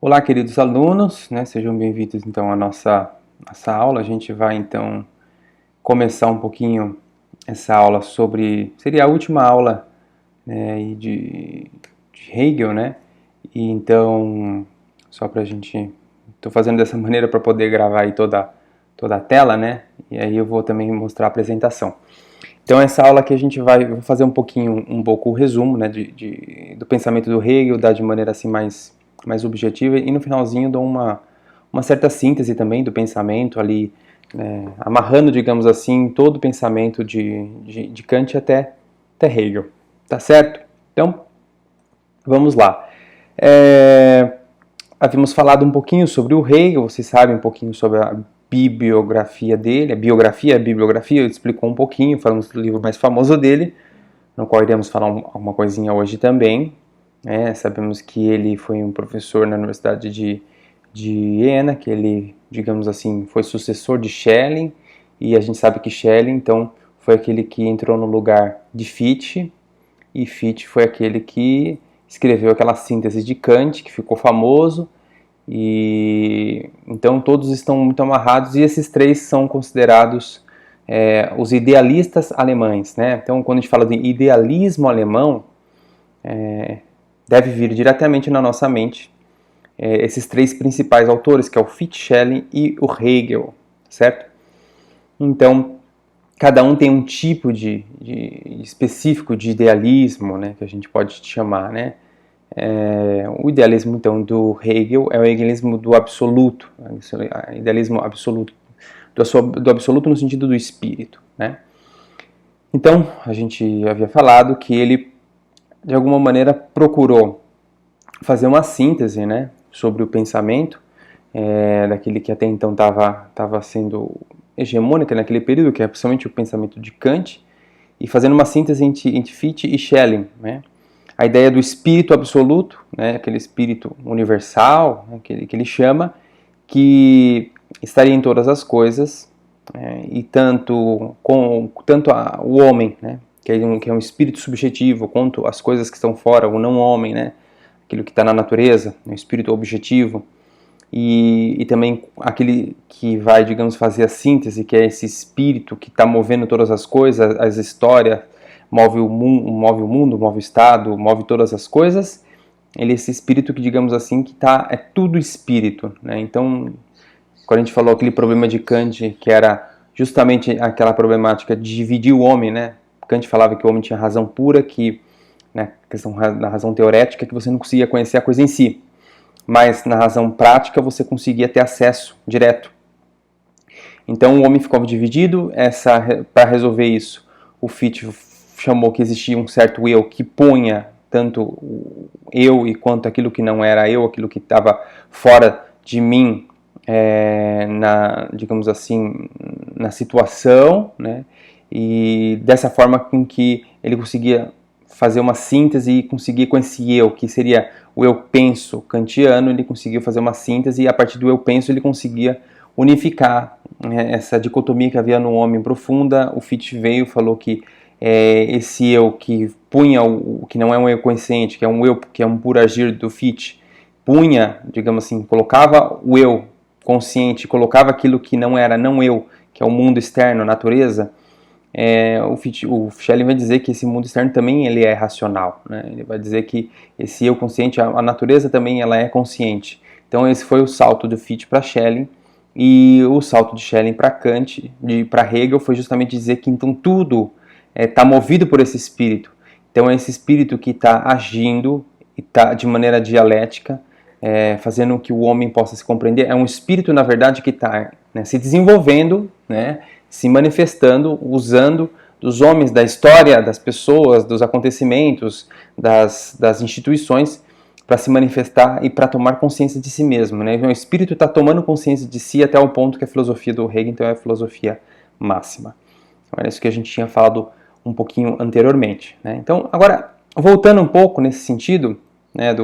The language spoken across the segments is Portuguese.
Olá, queridos alunos, né? Sejam bem-vindos então à nossa aula. A gente vai então começar um pouquinho essa aula seria a última aula, né, de Hegel, né? E então, só pra gente, estou fazendo dessa maneira para poder gravar aí toda a tela, né? E aí eu vou também mostrar a apresentação. Então essa aula aqui vou fazer um pouco o resumo, né, do pensamento do Hegel, dar de maneira assim mais objetiva, e no finalzinho dou uma certa síntese também do pensamento ali, né, amarrando, digamos assim, todo o pensamento de Kant até Hegel, tá certo? Então, vamos lá. Havíamos falado um pouquinho sobre o Hegel, vocês sabem um pouquinho sobre a bibliografia dele, a bibliografia, eu explico um pouquinho, falamos do livro mais famoso dele, no qual iremos falar alguma coisinha hoje também. Sabemos que ele foi um professor na Universidade de Jena, que ele, digamos assim, foi sucessor de Schelling, e a gente sabe que Schelling, então, foi aquele que entrou no lugar de Fichte, e Fichte foi aquele que escreveu aquela síntese de Kant, que ficou famoso, e então todos estão muito amarrados, e esses três são considerados os idealistas alemães, né? Então, quando a gente fala de idealismo alemão, deve vir diretamente na nossa mente esses três principais autores, que é o Fichte, Schelling e o Hegel, certo? Então, cada um tem um tipo de específico de idealismo, né, que a gente pode chamar, né? O idealismo, então, do Hegel é o idealismo do absoluto, o idealismo absoluto, do absoluto no sentido do espírito, né? Então, a gente havia falado que ele, de alguma maneira, procurou fazer uma síntese, né, sobre o pensamento daquele que até então estava sendo hegemônica naquele período, que é principalmente o pensamento de Kant, e fazendo uma síntese entre Fichte e Schelling, né? A ideia do espírito absoluto, né, aquele espírito universal, né, que ele chama, que estaria em todas as coisas, e tanto o homem, né, que é um espírito subjetivo, quanto as coisas que estão fora, o não homem, né, aquilo que está na natureza, o espírito objetivo, e também aquele que vai, digamos, fazer a síntese, que é esse espírito que está movendo todas as coisas, as histórias, move o mundo, move o Estado, move todas as coisas. Ele é esse espírito que, digamos assim, é tudo espírito, né? Então, quando a gente falou aquele problema de Kant, que era justamente aquela problemática de dividir o homem, né? Kant falava que o homem tinha razão pura, que, né, questão da razão teorética, que você não conseguia conhecer a coisa em si, mas na razão prática você conseguia ter acesso direto. Então o homem ficou dividido. Para resolver isso, o Fichte chamou que existia um certo eu que punha tanto o eu e quanto aquilo que não era eu, aquilo que estava fora de mim, digamos assim, na situação, né? E dessa forma com que ele conseguia fazer uma síntese e conseguir com esse eu, que seria o eu penso kantiano, ele conseguiu fazer uma síntese, e a partir do eu penso ele conseguia unificar, né, essa dicotomia que havia no homem profunda. O Fichte veio e falou que esse eu que punha o que não é um eu consciente, que é um eu que é um puro agir do Fichte, punha, digamos assim, colocava o eu consciente, colocava aquilo que não era não eu, que é o mundo externo, a natureza. O Schelling vai dizer que esse mundo externo também ele é racional, né? Ele vai dizer que esse eu consciente, a natureza também ela é consciente. Então esse foi o salto do Fichte para Schelling, e o salto de Schelling para Kant, para Hegel, foi justamente dizer que então tudo está movido por esse espírito. Então é esse espírito que está agindo e está de maneira dialética, fazendo que o homem possa se compreender. É um espírito, na verdade, que está, né, se desenvolvendo, né, se manifestando, usando dos homens, da história, das pessoas, dos acontecimentos, das instituições, para se manifestar e para tomar consciência de si mesmo, né? Então, o espírito está tomando consciência de si até o ponto que a filosofia do Hegel então, é a filosofia máxima. Então, era isso que a gente tinha falado um pouquinho anteriormente, né? Então, agora, voltando um pouco nesse sentido, né,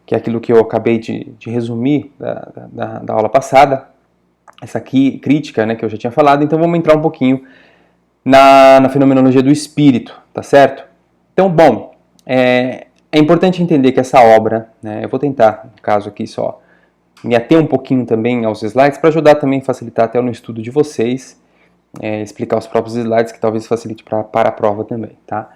que é aquilo que eu acabei de resumir da aula passada, essa aqui, crítica, né, que eu já tinha falado. Então vamos entrar um pouquinho na fenomenologia do espírito, tá certo? Então, bom, é importante entender que essa obra, né, eu vou tentar, no caso aqui só, me ater um pouquinho também aos slides, para ajudar também a facilitar até no estudo de vocês, explicar os próprios slides, que talvez facilite para a prova também, tá?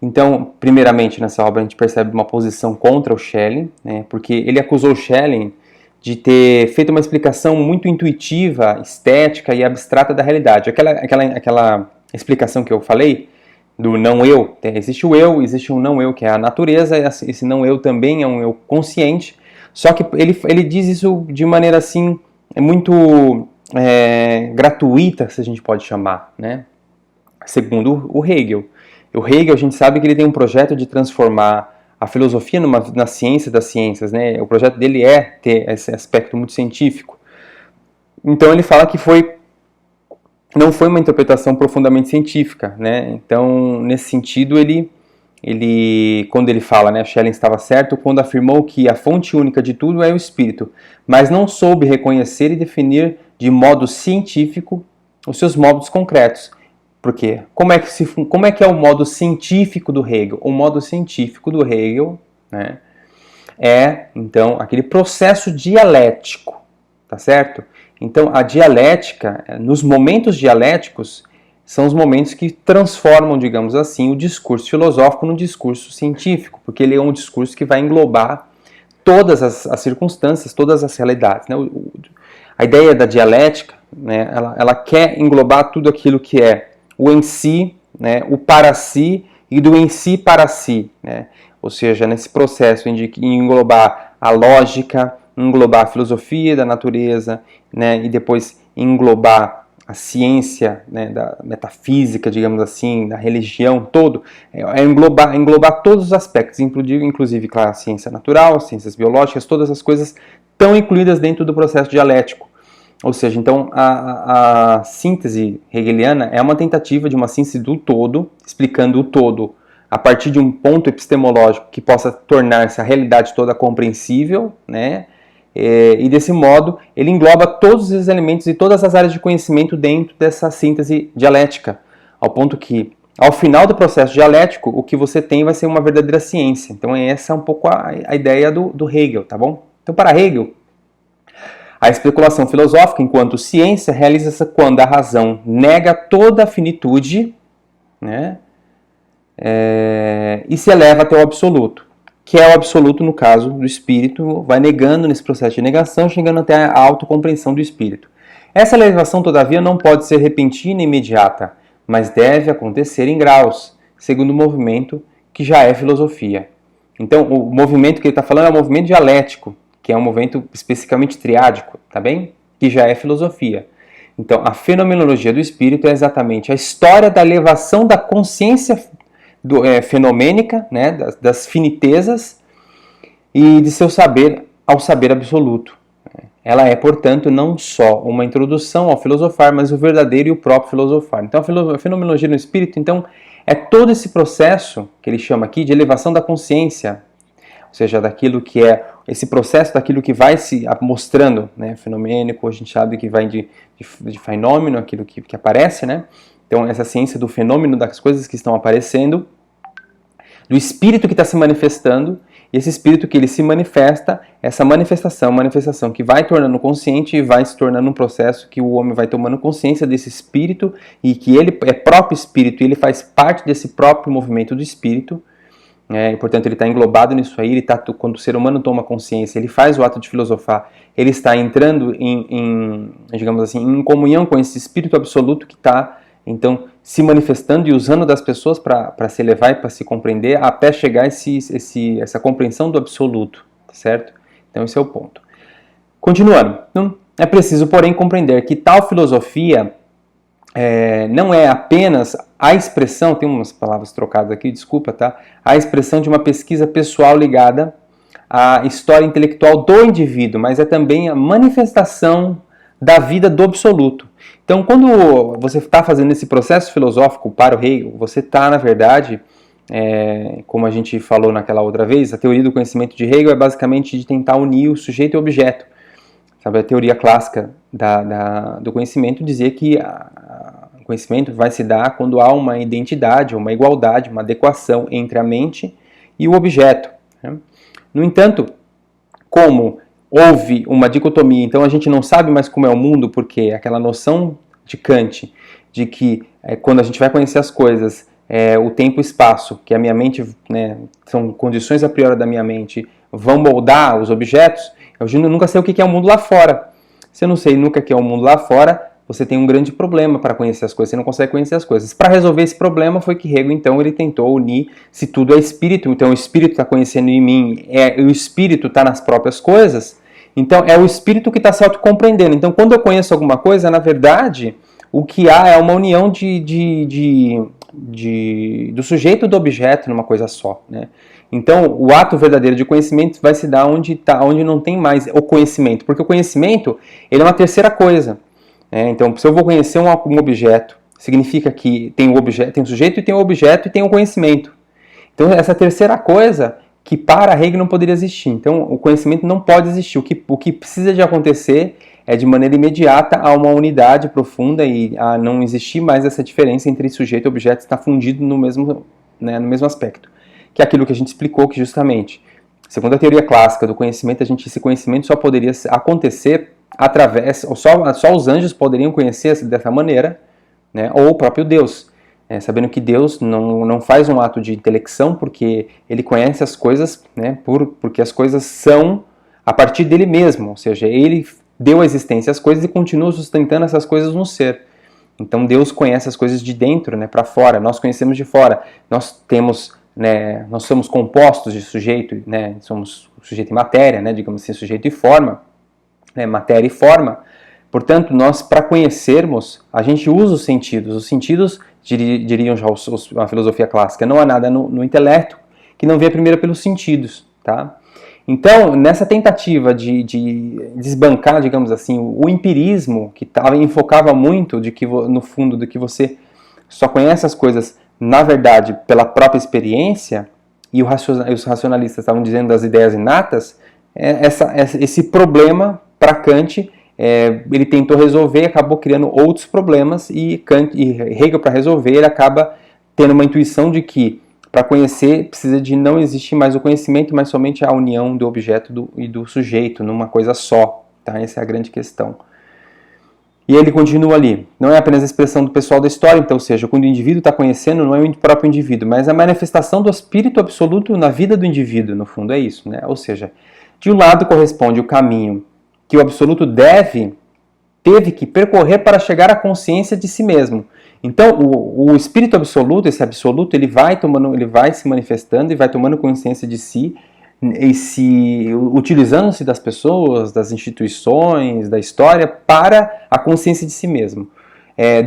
Então, primeiramente, nessa obra a gente percebe uma posição contra o Schelling, né, porque ele acusou o Schelling de ter feito uma explicação muito intuitiva, estética e abstrata da realidade. Aquela explicação que eu falei, do não eu, existe o eu, existe um não eu, que é a natureza, e esse não eu também é um eu consciente, só que ele diz isso de maneira assim, muito gratuita, se a gente pode chamar, né? Segundo o Hegel. O Hegel, a gente sabe que ele tem um projeto de transformar a filosofia na ciência das ciências, né? O projeto dele é ter esse aspecto muito científico. Então ele fala que não foi uma interpretação profundamente científica, né? Então, nesse sentido, quando ele fala, né, Schelling estava certo quando afirmou que a fonte única de tudo é o espírito, mas não soube reconhecer e definir de modo científico os seus modos concretos. Por quê? Como é que é o modo científico do Hegel? O modo científico do Hegel, né, é, então, aquele processo dialético, tá certo? Então, a dialética, nos momentos dialéticos, são os momentos que transformam, digamos assim, o discurso filosófico num discurso científico, porque ele é um discurso que vai englobar todas as circunstâncias, todas as realidades, né? A ideia da dialética, né, ela quer englobar tudo aquilo que é o em si, né, o para si e do em si para si, né? Ou seja, nesse processo de englobar a lógica, englobar a filosofia da natureza, né, e depois englobar a ciência, né, da metafísica, digamos assim, da religião todo, englobar todos os aspectos, inclusive, claro, a ciência natural, as ciências biológicas, todas as coisas estão incluídas dentro do processo dialético. Ou seja, então a síntese hegeliana é uma tentativa de uma síntese do todo, explicando o todo a partir de um ponto epistemológico que possa tornar essa realidade toda compreensível, né? E desse modo ele engloba todos os elementos e todas as áreas de conhecimento dentro dessa síntese dialética, ao ponto que, ao final do processo dialético, o que você tem vai ser uma verdadeira ciência. Então essa é um pouco a ideia do Hegel, tá bom? Então, para Hegel, a especulação filosófica, enquanto ciência, realiza-se quando a razão nega toda a finitude, né, e se eleva até o absoluto, que é o absoluto no caso do espírito, vai negando nesse processo de negação, chegando até a autocompreensão do espírito. Essa elevação, todavia, não pode ser repentina e imediata, mas deve acontecer em graus, segundo o movimento que já é filosofia. Então, o movimento que ele está falando é o movimento dialético, que é um movimento especificamente triádico, tá bem? Que já é filosofia. Então, a fenomenologia do espírito é exatamente a história da elevação da consciência fenomênica, né, das finitezas e de seu saber ao saber absoluto. Ela é, portanto, não só uma introdução ao filosofar, mas o verdadeiro e o próprio filosofar. Então, a fenomenologia no espírito, então, é todo esse processo que ele chama aqui de elevação da consciência, ou seja, daquilo que é esse processo daquilo que vai se mostrando, né, fenomênico, a gente sabe que vai de fenômeno, aquilo que aparece, né? Então, essa ciência do fenômeno das coisas que estão aparecendo, do espírito que está se manifestando, e esse espírito que ele se manifesta, essa manifestação que vai tornando consciente e vai se tornando um processo que o homem vai tomando consciência desse espírito e que ele é próprio espírito e ele faz parte desse próprio movimento do espírito. E, portanto, ele está englobado nisso aí, quando o ser humano toma consciência, ele faz o ato de filosofar, ele está entrando digamos assim, em comunhão com esse espírito absoluto que está, então, se manifestando e usando das pessoas para se elevar e para se compreender, até chegar essa compreensão do absoluto, certo? Então, esse é o ponto. Continuando, então, é preciso, porém, compreender que tal filosofia não é apenas a expressão, tem umas palavras trocadas aqui, desculpa, tá? A expressão de uma pesquisa pessoal ligada à história intelectual do indivíduo, mas é também a manifestação da vida do absoluto. Então, quando você está fazendo esse processo filosófico para o Hegel, você está, na verdade, como a gente falou naquela outra vez, a teoria do conhecimento de Hegel é basicamente de tentar unir o sujeito e o objeto. Sabe, a teoria clássica do conhecimento dizia que o conhecimento vai se dar quando há uma identidade, uma igualdade, uma adequação entre a mente e o objeto. né? No entanto, como houve uma dicotomia, então a gente não sabe mais como é o mundo, porque aquela noção de Kant, de que quando a gente vai conhecer as coisas, o tempo e espaço, que a minha mente, né, são condições a priori da minha mente, vão moldar os objetos, eu nunca sei o que é o mundo lá fora. Se eu não sei nunca o que é o mundo lá fora, você tem um grande problema para conhecer as coisas, você não consegue conhecer as coisas. Para resolver esse problema foi que Hegel, então, ele tentou unir, se tudo é espírito, então o espírito está conhecendo em mim, o espírito está nas próprias coisas, então é o espírito que está se autocompreendendo. Então quando eu conheço alguma coisa, na verdade, o que há é uma união do sujeito e do objeto numa coisa só, né? Então, o ato verdadeiro de conhecimento vai se dar onde não tem mais o conhecimento, porque o conhecimento ele é uma terceira coisa. Então, se eu vou conhecer um objeto, significa que tem o sujeito e tem o objeto e tem o conhecimento. Então, essa terceira coisa que para Hegel não poderia existir. Então, o conhecimento não pode existir. O que precisa de acontecer é de maneira imediata a uma unidade profunda e a não existir mais essa diferença entre sujeito e objeto, está fundido no mesmo aspecto. Que é aquilo que a gente explicou, que justamente, segundo a teoria clássica do conhecimento, esse conhecimento só poderia acontecer através, ou só os anjos poderiam conhecer dessa maneira, né, ou o próprio Deus, sabendo que Deus não faz um ato de intelecção, porque ele conhece as coisas, né, porque as coisas são a partir dele mesmo, ou seja, ele deu a existência às coisas e continua sustentando essas coisas no ser. Então Deus conhece as coisas de dentro, né, para fora, nós conhecemos de fora, nós somos compostos de sujeito, né, somos sujeito e matéria, né, digamos assim, sujeito e forma, né, matéria e forma. Portanto, nós, para conhecermos, a gente usa os sentidos, diriam já a filosofia clássica, não há nada no intelecto que não venha primeiro pelos sentidos, tá? Então, nessa tentativa de desbancar, digamos assim, o empirismo, que enfocava muito de que, no fundo, de que você só conhece as coisas, na verdade, pela própria experiência, e os racionalistas estavam dizendo das ideias inatas, esse problema, para Kant, ele tentou resolver e acabou criando outros problemas, e Hegel, para resolver, ele acaba tendo uma intuição de que, para conhecer, precisa de não existir mais o conhecimento, mas somente a união do objeto e do sujeito, numa coisa só. Tá? Essa é a grande questão. E ele continua ali, não é apenas a expressão do pessoal da história, então, ou seja, quando o indivíduo está conhecendo, não é o próprio indivíduo, mas a manifestação do espírito absoluto na vida do indivíduo, no fundo é isso, né? Ou seja, de um lado corresponde o caminho que o absoluto teve que percorrer para chegar à consciência de si mesmo. Então, o espírito absoluto, esse absoluto, ele vai se manifestando e vai tomando consciência de si, e utilizando-se das pessoas, das instituições, da história, para a consciência de si mesmo.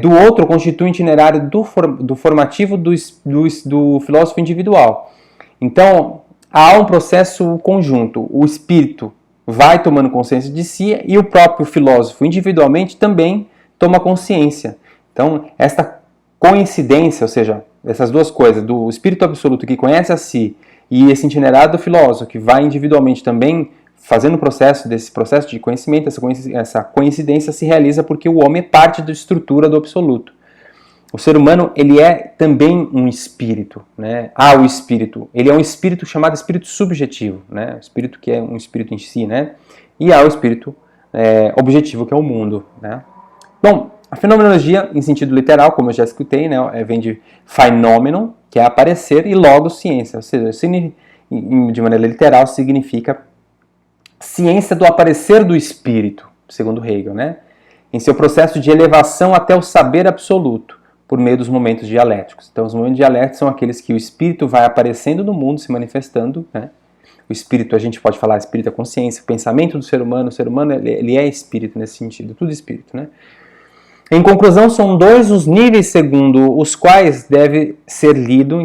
Do outro, constitui um itinerário do formativo do filósofo individual. Então, há um processo conjunto. O espírito vai tomando consciência de si e o próprio filósofo, individualmente, também toma consciência. Então, esta coincidência, ou seja, essas duas coisas, do espírito absoluto que conhece a si e esse itinerário do filósofo que vai individualmente também fazendo desse processo de conhecimento, essa coincidência se realiza porque o homem é parte da estrutura do absoluto. O ser humano, ele é também um espírito, né? O espírito. Ele é um espírito chamado espírito subjetivo, né? O espírito que é um espírito em si, né? E há o espírito objetivo, que é o mundo, né? Bom, a fenomenologia, em sentido literal, como eu já escutei, né, vem de phenomenon, que é aparecer, e logos, ciência. Ou seja, de maneira literal, significa ciência do aparecer do espírito, segundo Hegel, né? Em seu processo de elevação até o saber absoluto, por meio dos momentos dialéticos. Então, os momentos dialéticos são aqueles que o espírito vai aparecendo no mundo, se manifestando, né? O espírito, a gente pode falar, espírito é consciência, o pensamento do ser humano, ele é espírito nesse sentido, tudo espírito, né? Em conclusão, são dois os níveis segundo os quais deve ser lida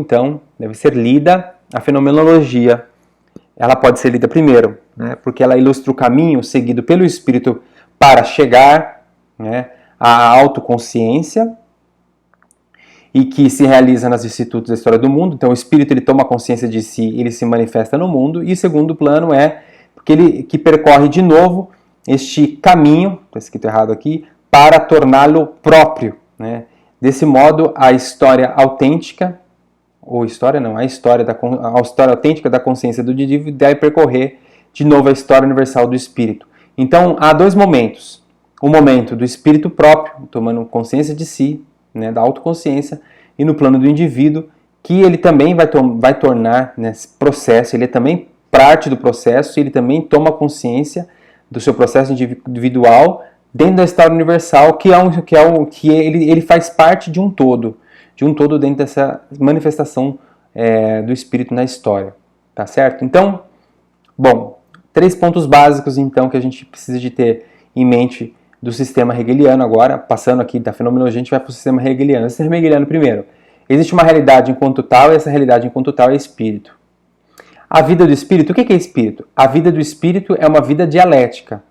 a fenomenologia. Ela pode ser lida primeiro, né, porque ela ilustra o caminho seguido pelo espírito para chegar, né, à autoconsciência, e que se realiza nas vicissitudes da história do mundo. Então o espírito, ele toma consciência de si, ele se manifesta no mundo, e o segundo plano é que percorre de novo este caminho, está escrito errado aqui, para torná-lo próprio, né? Desse modo, a história autêntica, ou história não, a história autêntica da consciência do indivíduo deve percorrer de novo a história universal do espírito. Então, há dois momentos. O momento do espírito próprio, tomando consciência de si, né, da autoconsciência, e no plano do indivíduo, que ele também vai tornar nesse processo, ele é também parte do processo, e ele também toma consciência do seu processo individual dentro da história universal, que ele faz parte de um todo dentro dessa manifestação do espírito na história, tá certo? Então, bom, 3 pontos básicos então que a gente precisa de ter em mente do sistema hegeliano agora, passando aqui da fenomenologia, a gente vai para o sistema hegeliano. O sistema hegeliano, primeiro, existe uma realidade enquanto tal, e essa realidade enquanto tal é espírito. A vida do espírito, o que é espírito? A vida do espírito é uma vida dialética.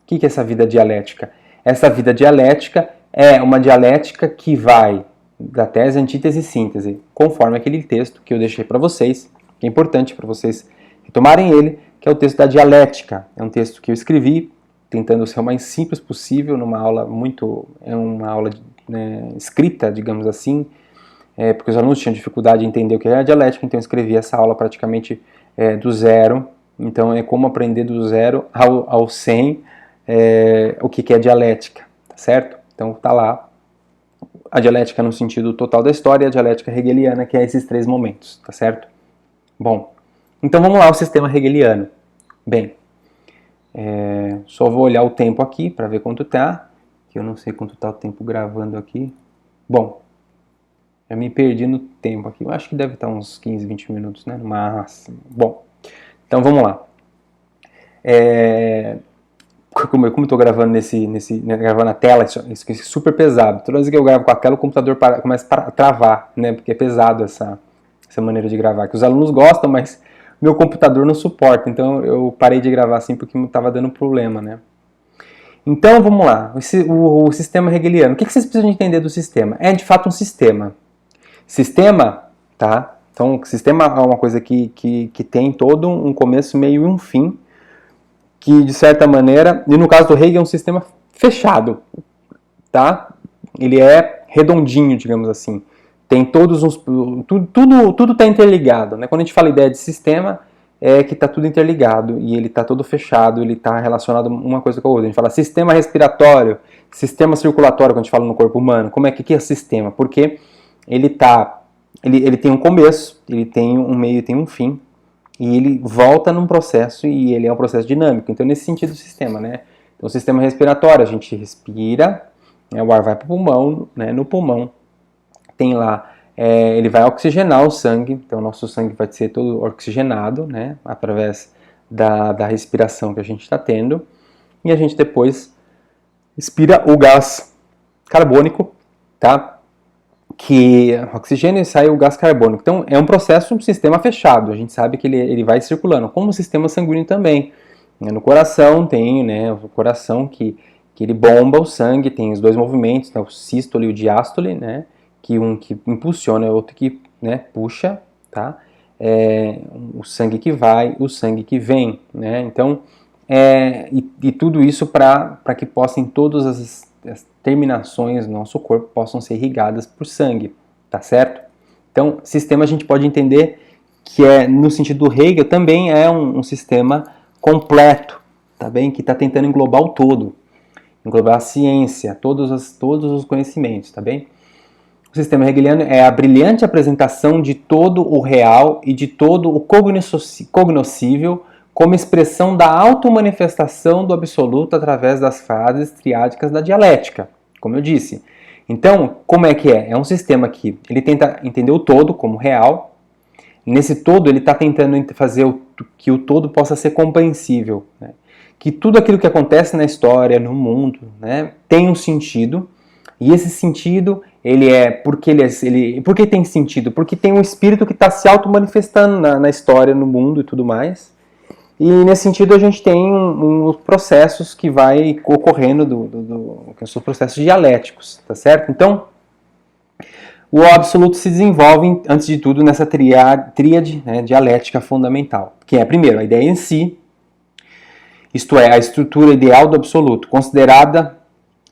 O que é essa vida dialética? Essa vida dialética é uma dialética que vai da tese, antítese e síntese, conforme aquele texto que eu deixei para vocês, que é importante para vocês retomarem ele, que é o texto da dialética. É um texto que eu escrevi tentando ser o mais simples possível, numa aula uma aula escrita, digamos assim, porque os alunos tinham dificuldade de entender o que é a dialética, então eu escrevi essa aula praticamente do zero. Então é como aprender do zero ao 100 o que é dialética, tá certo? Então tá lá a dialética no sentido total da história e a dialética hegeliana, que é esses 3 momentos, tá certo? Bom, então vamos lá ao sistema hegeliano. Bem, só vou olhar o tempo aqui para ver quanto tá, que eu não sei quanto tá o tempo gravando aqui. Bom, eu me perdi no tempo aqui, eu acho que deve estar uns 15, 20 minutos, né, no máximo. Bom, então vamos lá. Como eu estou gravando gravando a tela, isso é super pesado. Toda vez que eu gravo com a tela, o computador começa a travar, né, porque é pesado essa maneira de gravar, que os alunos gostam, mas meu computador não suporta, então eu parei de gravar assim porque estava dando problema, né. Então vamos lá, o sistema hegeliano. O que vocês precisam entender do sistema? É de fato um sistema. Sistema, tá? Então, o sistema é uma coisa que tem todo um começo, meio e um fim, que de certa maneira, e no caso do Hegel é um sistema fechado, tá? Ele é redondinho, digamos assim. Tem todos uns... Tudo está interligado, né? Quando a gente fala ideia de sistema, é que está tudo interligado, e ele está todo fechado, ele está relacionado uma coisa com a outra. A gente fala sistema respiratório, sistema circulatório, quando a gente fala no corpo humano. Como é que é sistema? Porque ele tem um começo, ele tem um meio e tem um fim, e ele volta num processo, e ele é um processo dinâmico. Então, nesse sentido, o sistema, né? Então, o sistema respiratório, a gente respira, né, o ar vai para o pulmão, né, no pulmão tem lá, ele vai oxigenar o sangue, então o nosso sangue vai ser todo oxigenado, né, através da respiração que a gente está tendo, e a gente depois expira o gás carbônico, tá? Que oxigênio e sai o gás carbônico. Então é um processo, um sistema fechado, a gente sabe que ele vai circulando, como o sistema sanguíneo também. No coração tem, né, o coração que ele bomba o sangue, tem os 2 movimentos, né, o sístole e o diástole, né, que um que impulsiona e o outro que, né, puxa, tá? O sangue que vai, o sangue que vem, né? Então, e tudo isso para que possam todas as terminações do nosso corpo possam ser irrigadas por sangue, tá certo? Então, sistema a gente pode entender que no sentido do Hegel, também é um sistema completo, tá bem? Que está tentando englobar o todo, englobar a ciência, todos os conhecimentos, tá bem? O sistema hegeliano é a brilhante apresentação de todo o real e de todo o cognoscível como expressão da automanifestação do absoluto através das fases triádicas da dialética, como eu disse. Então, como é que é? É um sistema que ele tenta entender o todo como real. Nesse todo, ele está tentando fazer que o todo possa ser compreensível, né? Que tudo aquilo que acontece na história, no mundo, né, tem um sentido. E esse sentido, por que tem sentido? Porque tem um espírito que está se auto-manifestando na história, no mundo e tudo mais. E nesse sentido a gente tem uns processos que vai ocorrendo, que são os processos dialéticos, tá certo? Então, o absoluto se desenvolve, antes de tudo, nessa tríade, né, dialética fundamental, que é, primeiro, a ideia em si, isto é, a estrutura ideal do absoluto, considerada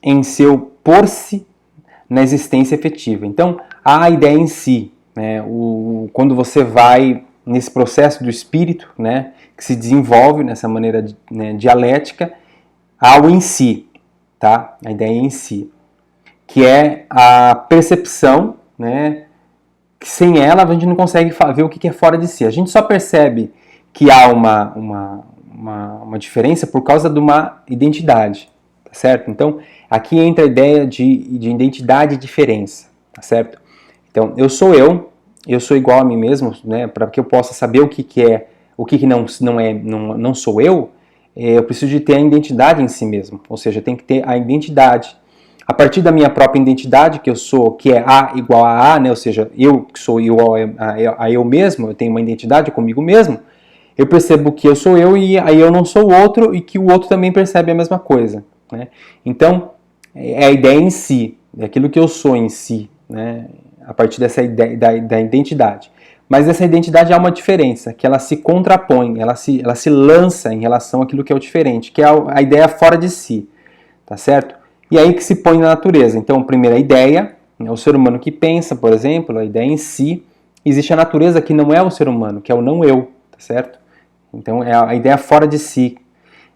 em seu por-se na existência efetiva. Então, há a ideia em si, né, quando você vai nesse processo do espírito, né, que se desenvolve nessa maneira né, dialética, ao em si, tá? A ideia em si, que é a percepção, né, que sem ela a gente não consegue ver o que é fora de si. A gente só percebe que há uma diferença por causa de uma identidade, tá certo? Então, aqui entra a ideia de identidade e diferença, tá certo? Então, eu sou igual a mim mesmo, né? Para que eu possa saber o que é, o que não sou eu, eu preciso de ter a identidade em si mesmo, ou seja, tem que ter a identidade. A partir da minha própria identidade, que eu sou, que é A igual a A, né? Ou seja, eu que sou igual a eu mesmo, eu tenho uma identidade comigo mesmo, eu percebo que eu sou eu e aí eu não sou o outro e que o outro também percebe a mesma coisa, né? Então, é a ideia em si, é aquilo que eu sou em si, né? A partir dessa ideia da identidade. Mas essa identidade há uma diferença, que ela se contrapõe, ela se lança em relação àquilo que é o diferente, que é a ideia fora de si, tá certo? E aí que se põe na natureza. Então, primeiro a ideia, é o ser humano que pensa, por exemplo, a ideia em si. Existe a natureza que não é o ser humano, que é o não eu, tá certo? Então, é a ideia fora de si,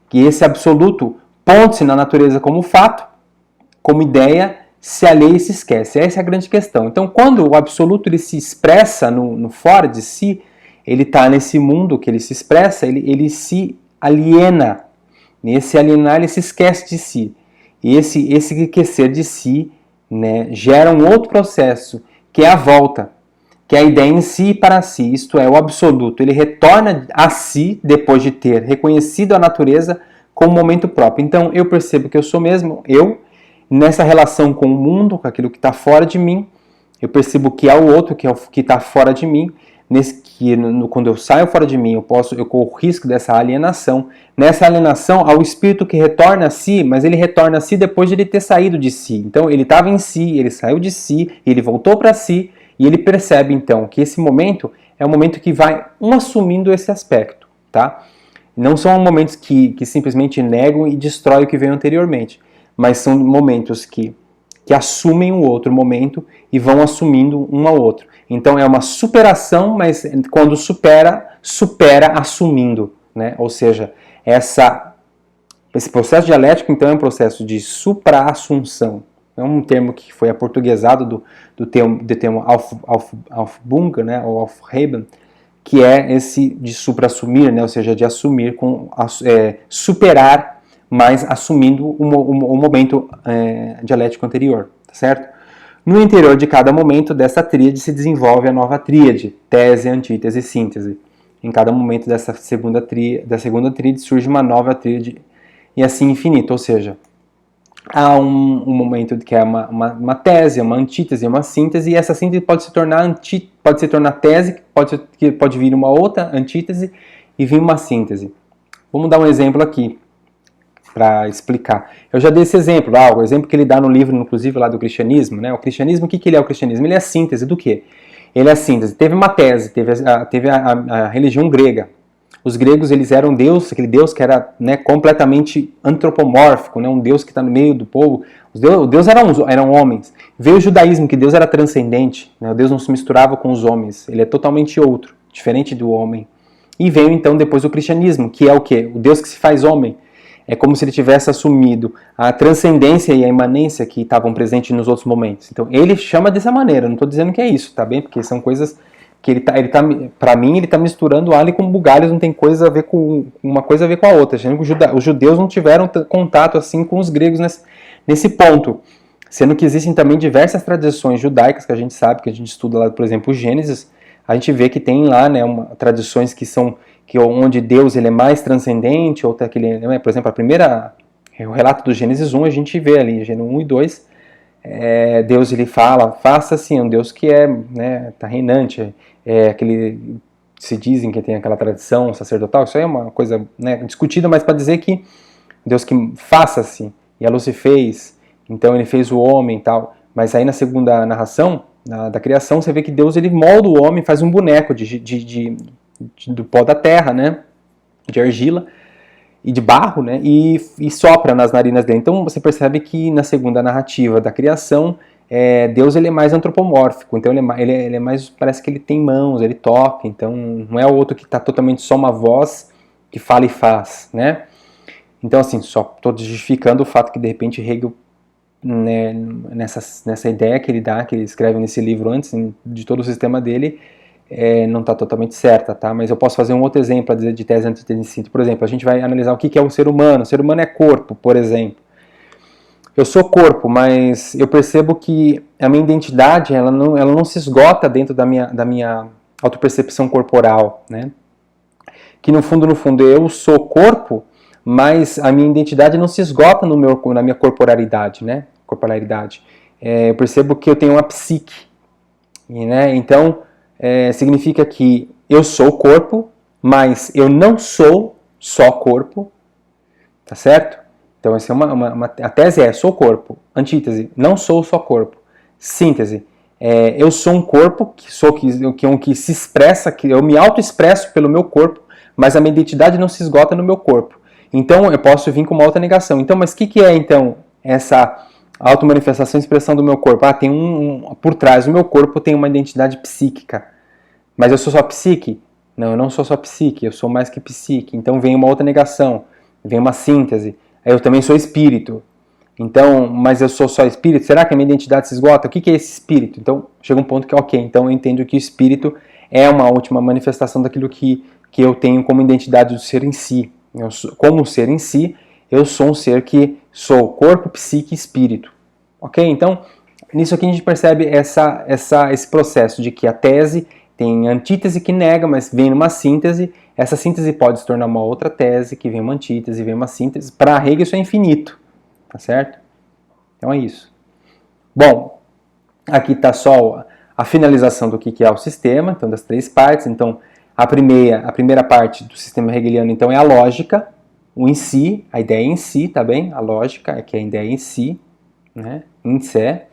que esse absoluto ponte-se na natureza como fato, como ideia, se alheia e se esquece. Essa é a grande questão. Então, quando o absoluto ele se expressa no fora de si, ele está nesse mundo que ele se expressa, ele se aliena. Nesse alienar, ele se esquece de si. E esse esquecer de si, né, gera um outro processo, que é a volta, que é a ideia em si e para si, isto é, o absoluto. Ele retorna a si, depois de ter reconhecido a natureza como momento próprio. Então, eu percebo que eu sou mesmo eu, nessa relação com o mundo, com aquilo que está fora de mim, eu percebo que há o outro que está fora de mim, quando eu saio fora de mim, eu corro o risco dessa alienação. Nessa alienação, há o espírito que retorna a si, mas ele retorna a si depois de ele ter saído de si. Então, ele estava em si, ele saiu de si, ele voltou para si, e ele percebe, então, que esse momento é um momento que vai assumindo esse aspecto, tá? Não são momentos que simplesmente negam e destroem o que veio anteriormente, mas são momentos que assumem o outro momento e vão assumindo um ao outro. Então é uma superação, mas quando supera assumindo, né? Ou seja, esse processo dialético então é um processo de supra-assunção. É um termo que foi aportuguesado do termo Aufbunga, né? Ou Aufheben, que é esse de supra-assumir, né? Ou seja, de assumir, superar, mas assumindo o momento dialético anterior, tá certo? No interior de cada momento dessa tríade se desenvolve a nova tríade, tese, antítese e síntese. Em cada momento da segunda tríade surge uma nova tríade e assim infinito, ou seja, há um momento que é uma tese, uma antítese, uma síntese, e essa síntese pode se tornar tese, pode vir uma outra antítese e vir uma síntese. Vamos dar um exemplo aqui para explicar. Eu já dei esse exemplo, o exemplo que ele dá no livro, inclusive, lá do cristianismo, né? O cristianismo, o que ele é o cristianismo? Ele é a síntese do quê? Ele é a síntese. Teve uma tese, teve a religião grega. Os gregos, eles eram Deus, aquele Deus que era, né, completamente antropomórfico, né, um Deus que está no meio do povo. Os Deus eram homens. Veio o judaísmo, que Deus era transcendente, né, Deus não se misturava com os homens, ele é totalmente outro, diferente do homem. E veio então depois o cristianismo, que é o quê? O Deus que se faz homem. É como se ele tivesse assumido a transcendência e a imanência que estavam presentes nos outros momentos. Então ele chama dessa maneira, não estou dizendo que é isso, tá bem? Porque são coisas que para mim, ele está misturando alho com bugalhos, não tem coisa a ver com uma coisa a ver com a outra. Os judeus não tiveram contato assim com os gregos nesse ponto. Sendo que existem também diversas tradições judaicas que a gente sabe, que a gente estuda lá, por exemplo, o Gênesis, a gente vê que tem lá, né, tradições onde Deus ele é mais transcendente, ou tem aquele, né, por exemplo, o relato do Gênesis 1, a gente vê ali, Gênesis 1 e 2, Deus ele fala, faça assim, um Deus que né, tá reinante, aquele, se dizem que tem aquela tradição sacerdotal, isso aí é uma coisa, né, discutida, mas para dizer que Deus que faça assim, e a Lúcia fez, então ele fez o homem e tal, mas aí na segunda narração da criação você vê que Deus ele molda o homem, faz um boneco do pó da terra, né, de argila, e de barro, né, e sopra nas narinas dele. Então você percebe que na segunda narrativa da criação, Deus ele é mais antropomórfico, então ele é mais, parece que ele tem mãos, ele toca, então não é o outro que está totalmente só uma voz que fala e faz, né? Então assim, só estou justificando o fato que de repente Hegel, né, nessa ideia que ele dá, que ele escreve nesse livro antes, de todo o sistema dele, não está totalmente certa, tá? Mas eu posso fazer um outro exemplo de tese, antítese e síntese. Por exemplo, a gente vai analisar o que é o ser humano. O ser humano é corpo, por exemplo. Eu sou corpo, mas eu percebo que a minha identidade ela não se esgota dentro da minha autopercepção corporal, né? Que no fundo eu sou corpo, mas a minha identidade não se esgota na minha corporalidade, né? Eu percebo que eu tenho uma psique, né? Então significa que eu sou corpo, mas eu não sou só corpo, tá certo? Então essa é a tese sou corpo. Antítese, não sou só corpo. Síntese, eu sou um corpo que se expressa, que eu me auto-expresso pelo meu corpo, mas a minha identidade não se esgota no meu corpo. Então eu posso vir com uma outra negação. Então, mas o que é então essa auto-manifestação e expressão do meu corpo? Tem por trás do meu corpo tem uma identidade psíquica. Mas eu sou só psique? Não, eu não sou só psique, eu sou mais que psique. Então vem uma outra negação, vem uma síntese. Eu também sou espírito. Então, mas eu sou só espírito? Será que a minha identidade se esgota? O que é esse espírito? Então, chega um ponto que, ok, então eu entendo que o espírito é uma última manifestação daquilo que eu tenho como identidade do ser em si. Como ser em si, eu sou um ser que sou corpo, psique e espírito. Ok? Então, nisso aqui a gente percebe esse processo de que a tese tem antítese que nega, mas vem numa síntese. Essa síntese pode se tornar uma outra tese, que vem uma antítese, vem uma síntese. Para Hegel isso é infinito, tá certo? Então é isso. Bom, aqui está só a finalização do que é o sistema, então das três partes. Então a primeira parte do sistema hegeliano então é a lógica, o em si, a ideia em si, tá bem? A lógica, que é a ideia em si, né? Em sé.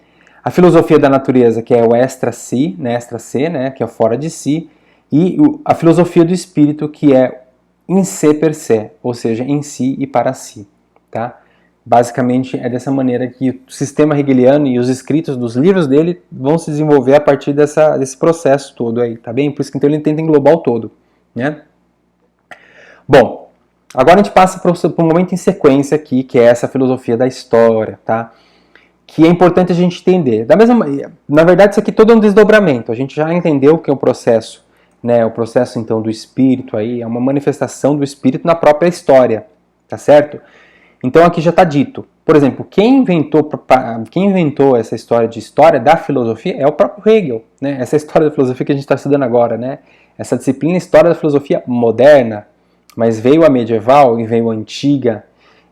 A filosofia da natureza, que é o extra-si, né? Extra-se, né? Que é o fora de si. E a filosofia do espírito, que é in se per se, ou seja, em si e para si, tá? Basicamente é dessa maneira que o sistema hegeliano e os escritos dos livros dele vão se desenvolver a partir desse processo todo aí, tá bem? Por isso que então ele tenta englobar o todo, né? Bom, agora a gente passa para um momento em sequência aqui, que é essa filosofia da história, tá? Que é importante a gente entender. Na verdade, isso aqui todo é um desdobramento. A gente já entendeu que é o processo, né? O processo então do espírito aí é uma manifestação do espírito na própria história, tá certo? Então aqui já está dito. Por exemplo, quem inventou essa história da filosofia é o próprio Hegel, né? Essa história da filosofia que a gente está estudando agora, né? Essa disciplina história da filosofia moderna, mas veio a medieval e veio a antiga.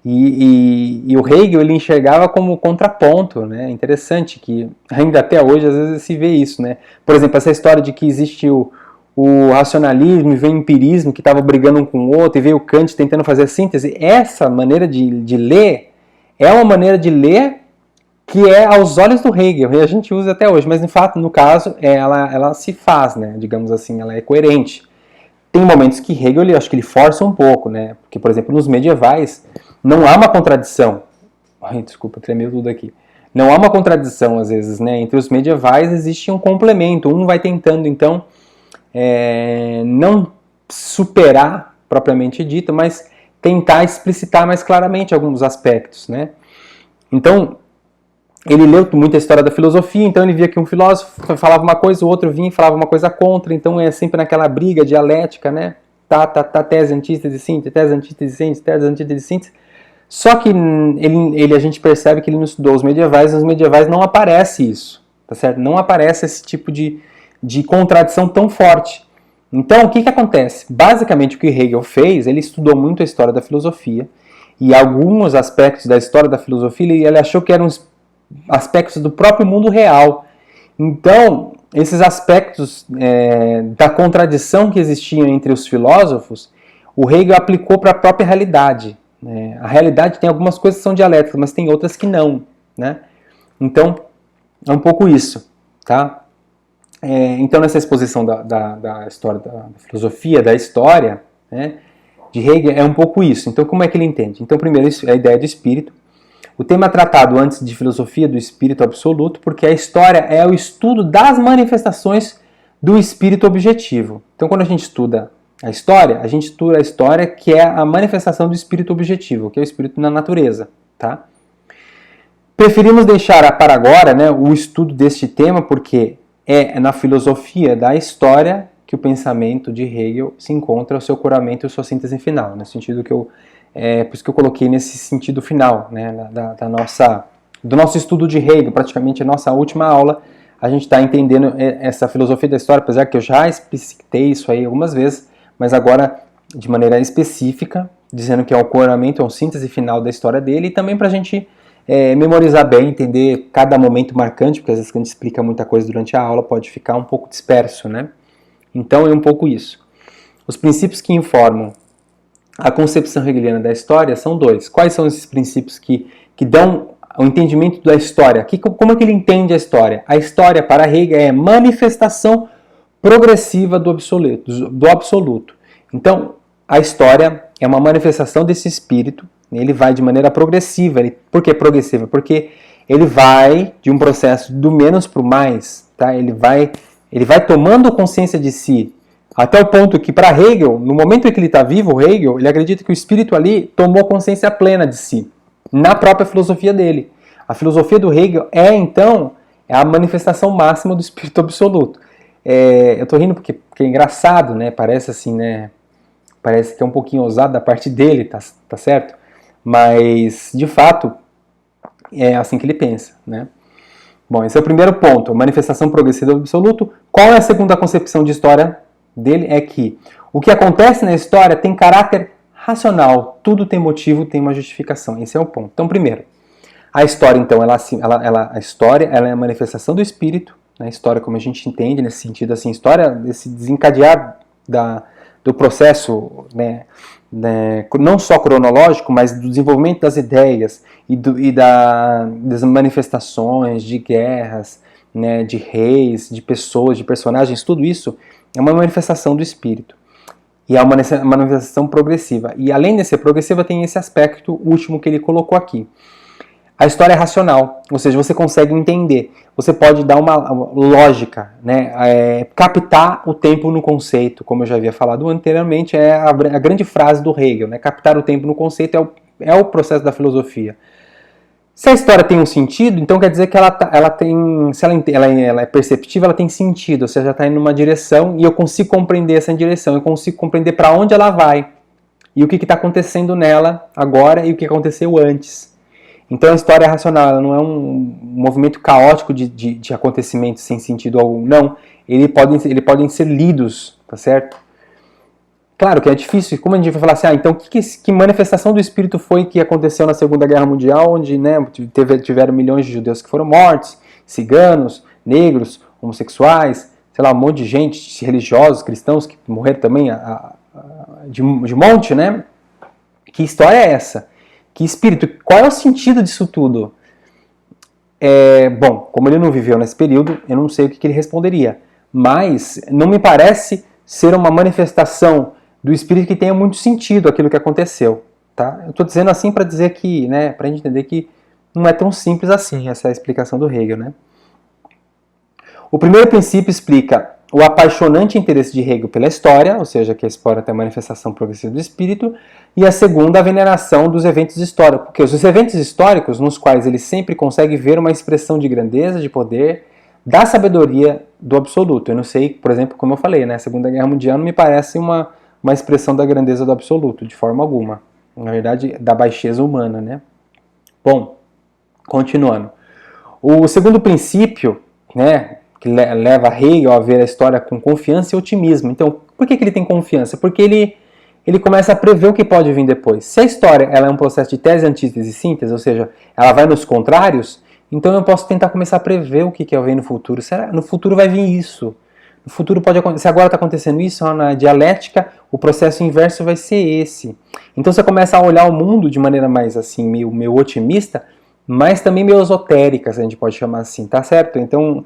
E o Hegel ele enxergava como contraponto, né? Interessante que ainda até hoje às vezes se vê isso, né? Por exemplo, essa história de que existe o racionalismo e veio o empirismo que estava brigando um com o outro e veio o Kant tentando fazer a síntese. Essa maneira de ler é uma maneira de ler que é aos olhos do Hegel e a gente usa até hoje, mas de fato no caso ela se faz, né? Digamos assim, ela é coerente. Tem momentos que Hegel, eu acho que ele força um pouco, né? Porque, por exemplo, nos medievais não há uma contradição. Ai, desculpa, tremeu tudo aqui. Não há uma contradição, às vezes, né? Entre os medievais existe um complemento. Um vai tentando, então, não superar, propriamente dito, mas tentar explicitar mais claramente alguns aspectos, né? Então, ele leu muita história da filosofia, então ele via que um filósofo falava uma coisa, o outro vinha e falava uma coisa contra, então é sempre naquela briga dialética, né? Tese, antítese, síntese, tese, antítese, síntese, tese, antítese, síntese. Só que a gente percebe que ele não estudou os medievais, e nos medievais não aparece isso, tá certo? Não aparece esse tipo de contradição tão forte. Então, o que acontece? Basicamente, o que Hegel fez, ele estudou muito a história da filosofia, e alguns aspectos da história da filosofia ele achou que eram aspectos do próprio mundo real. Então, esses aspectos da contradição que existiam entre os filósofos, o Hegel aplicou para a própria realidade. A realidade tem algumas coisas que são dialéticas, mas tem outras que não, né? Então, é um pouco isso, tá? Então, nessa exposição da história, da filosofia, da história, né, de Hegel, é um pouco isso. Então, como é que ele entende? Então, primeiro, a ideia do espírito. O tema tratado antes de filosofia do espírito absoluto, porque a história é o estudo das manifestações do espírito objetivo. Então, quando a gente estuda a gente estuda a história que é a manifestação do espírito objetivo, que é o espírito na natureza, tá? Preferimos deixar para agora, né, o estudo deste tema, porque é na filosofia da história que o pensamento de Hegel se encontra o seu curamento e a sua síntese final, no sentido que por isso que eu coloquei nesse sentido final, né, do nosso estudo de Hegel, praticamente a nossa última aula, a gente está entendendo essa filosofia da história, apesar que eu já explicitei isso aí algumas vezes, mas agora de maneira específica, dizendo que é o coramento, é uma síntese final da história dele, e também para a gente memorizar bem, entender cada momento marcante, porque às vezes quando a gente explica muita coisa durante a aula pode ficar um pouco disperso, né? Então é um pouco isso. Os princípios que informam a concepção hegeliana da história são dois. Quais são esses princípios que dão o entendimento da história? Como é que ele entende a história? A história para Hegel é manifestação progressiva do absoluto. Então, a história é uma manifestação desse espírito, ele vai de maneira progressiva. Por que progressiva? Porque ele vai de um processo do menos para o mais, tá? Ele vai tomando consciência de si, até o ponto que, para Hegel, no momento em que ele está vivo, Hegel, ele acredita que o espírito ali tomou consciência plena de si, na própria filosofia dele. A filosofia do Hegel então, a manifestação máxima do espírito absoluto. Eu tô rindo porque é engraçado, né? Parece assim, né? Parece que é um pouquinho ousado da parte dele, tá certo? Mas, de fato, é assim que ele pensa, né? Bom, esse é o primeiro ponto, a manifestação progressiva do absoluto. Qual é a segunda concepção de história dele? É que o que acontece na história tem caráter racional, tudo tem motivo, tem uma justificação. Esse é o ponto. Então, primeiro, a história, então, a história ela é a manifestação do espírito, a história como a gente entende, nesse sentido, assim, história, esse desencadear do processo, né, não só cronológico, mas do desenvolvimento das ideias das manifestações, de guerras, né, de reis, de pessoas, de personagens, tudo isso é uma manifestação do espírito. E é uma manifestação progressiva. E além de ser progressiva, tem esse aspecto último que ele colocou aqui. A história é racional, ou seja, você consegue entender, você pode dar uma lógica, né? Captar o tempo no conceito, como eu já havia falado anteriormente, é a grande frase do Hegel, né? Captar o tempo no conceito é o processo da filosofia. Se a história tem um sentido, então quer dizer que ela tem, se ela é perceptível, ela tem sentido, ou seja, ela está indo numa direção e eu consigo compreender essa direção, eu consigo compreender para onde ela vai e o que está acontecendo nela agora e o que aconteceu antes. Então a história é racional, ela não é um movimento caótico de acontecimentos sem sentido algum, não. Eles podem ser lidos, tá certo? Claro que é difícil, como a gente vai falar assim, então que manifestação do espírito foi que aconteceu na Segunda Guerra Mundial, onde, né, tiveram milhões de judeus que foram mortos, ciganos, negros, homossexuais, sei lá, um monte de gente, religiosos, cristãos que morreram também de monte, né? Que história é essa? Que espírito? Qual é o sentido disso tudo? Bom, como ele não viveu nesse período, eu não sei o que ele responderia. Mas não me parece ser uma manifestação do espírito que tenha muito sentido aquilo que aconteceu. Tá? Eu estou dizendo assim para dizer que, né, para a gente entender que não é tão simples assim essa explicação do Hegel, né? O primeiro princípio explica o apaixonante interesse de Hegel pela história, ou seja, que a história tem a manifestação progressiva do espírito, e a segunda, a veneração dos eventos históricos, porque os eventos históricos nos quais ele sempre consegue ver uma expressão de grandeza, de poder, da sabedoria do absoluto. Eu não sei, por exemplo, como eu falei, né, a Segunda Guerra Mundial não me parece uma expressão da grandeza do absoluto, de forma alguma. Na verdade, da baixeza humana, né? Bom, continuando. O segundo princípio, né, que leva Hegel a ver a história com confiança e otimismo. Então, por que ele tem confiança? Porque ele começa a prever o que pode vir depois. Se a história ela é um processo de tese, antítese e síntese, ou seja, ela vai nos contrários, então eu posso tentar começar a prever o que vai vir no futuro. Será? No futuro vai vir isso. No futuro pode acontecer. Se agora está acontecendo isso, na dialética, o processo inverso vai ser esse. Então você começa a olhar o mundo de maneira mais assim, meio otimista, mas também meio esotérica, se a gente pode chamar assim, tá certo? Então,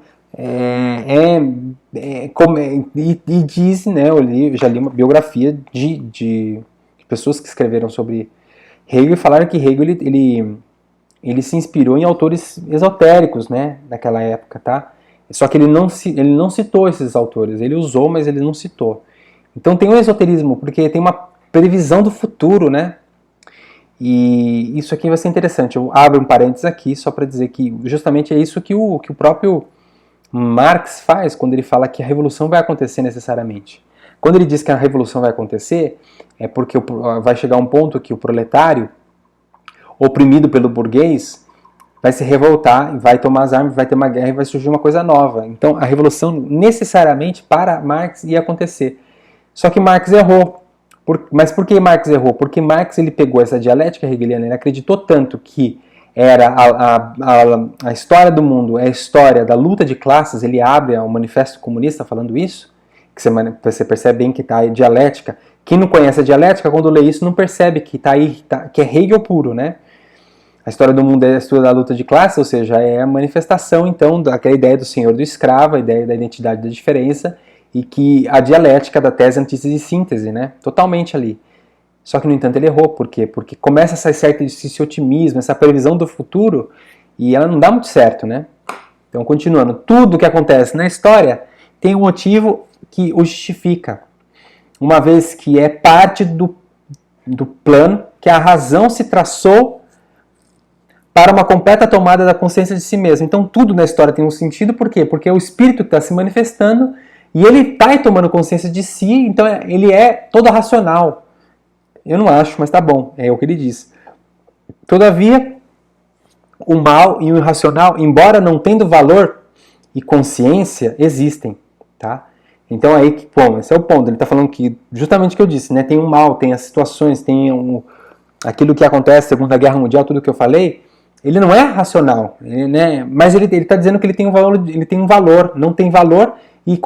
e diz, né, eu já li uma biografia de pessoas que escreveram sobre Hegel e falaram que Hegel ele se inspirou em autores esotéricos, né, daquela época, tá? Só que ele não citou esses autores, ele usou, mas ele não citou. Então tem um esoterismo, porque tem uma previsão do futuro, né? E isso aqui vai ser interessante. Eu abro um parênteses aqui só para dizer que justamente é isso que o próprio Marx faz quando ele fala que a revolução vai acontecer necessariamente. Quando ele diz que a revolução vai acontecer, é porque vai chegar um ponto que o proletário, oprimido pelo burguês, vai se revoltar, vai tomar as armas, vai ter uma guerra e vai surgir uma coisa nova. Então a revolução necessariamente para Marx ia acontecer. Só que Marx errou. Mas por que Marx errou? Porque Marx ele pegou essa dialética hegeliana, ele acreditou tanto que era a história do mundo, é a história da luta de classes, ele abre o Manifesto Comunista falando isso, que você percebe bem que está aí dialética. Quem não conhece a dialética, quando lê isso, não percebe que está aí, que é Hegel puro, né? A história do mundo é a história da luta de classes, ou seja, é a manifestação, então, daquela ideia do senhor do escravo, a ideia da identidade da diferença, e que a dialética da tese, antítese e síntese, né? Totalmente ali. Só que, no entanto, ele errou. Por quê? Porque começa esse otimismo, essa previsão do futuro, e ela não dá muito certo, né? Então, continuando, tudo que acontece na história tem um motivo que o justifica. Uma vez que é parte do plano que a razão se traçou para uma completa tomada da consciência de si mesmo. Então, tudo na história tem um sentido. Por quê? Porque é o espírito que está se manifestando e ele está tomando consciência de si, então ele é todo racional. Eu não acho, mas tá bom, é o que ele diz. Todavia, o mal e o irracional, embora não tendo valor e consciência, existem, tá? Então aí, bom, esse é o ponto. Ele está falando que, justamente o que eu disse, né? Tem um mal, tem as situações, tem aquilo que acontece, Segunda Guerra Mundial, tudo que eu falei, ele não é racional, né? Mas ele está dizendo que ele tem um valor, não tem valor e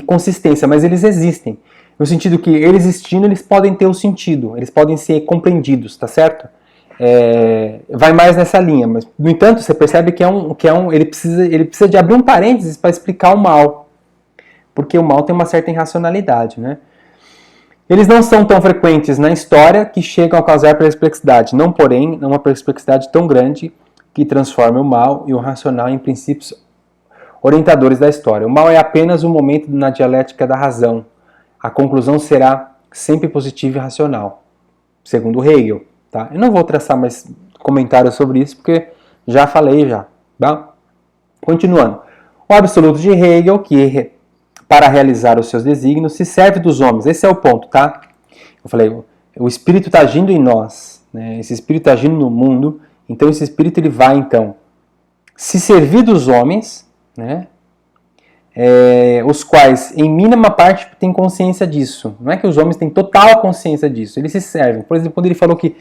consistência, mas eles existem. No sentido que, eles existindo, eles podem ter um sentido, eles podem ser compreendidos, tá certo? Vai mais nessa linha, mas, no entanto, você percebe que ele precisa de abrir um parênteses para explicar o mal, porque o mal tem uma certa irracionalidade, né? Eles não são tão frequentes na história que chegam a causar perplexidade, não, porém, uma perplexidade tão grande que transforme o mal e o racional em princípios orientadores da história. O mal é apenas um momento na dialética da razão. A conclusão será sempre positiva e racional, segundo Hegel. Tá? Eu não vou traçar mais comentários sobre isso, porque já falei já. Tá? Continuando. O absoluto de Hegel, que para realizar os seus desígnios, se serve dos homens. Esse é o ponto, tá? Eu falei, o Espírito está agindo em nós, né? Esse Espírito está agindo no mundo, então esse Espírito ele vai, então, se servir dos homens, né? Os quais, em mínima parte, têm consciência disso. Não é que os homens têm total consciência disso, eles se servem. Por exemplo, quando ele falou que,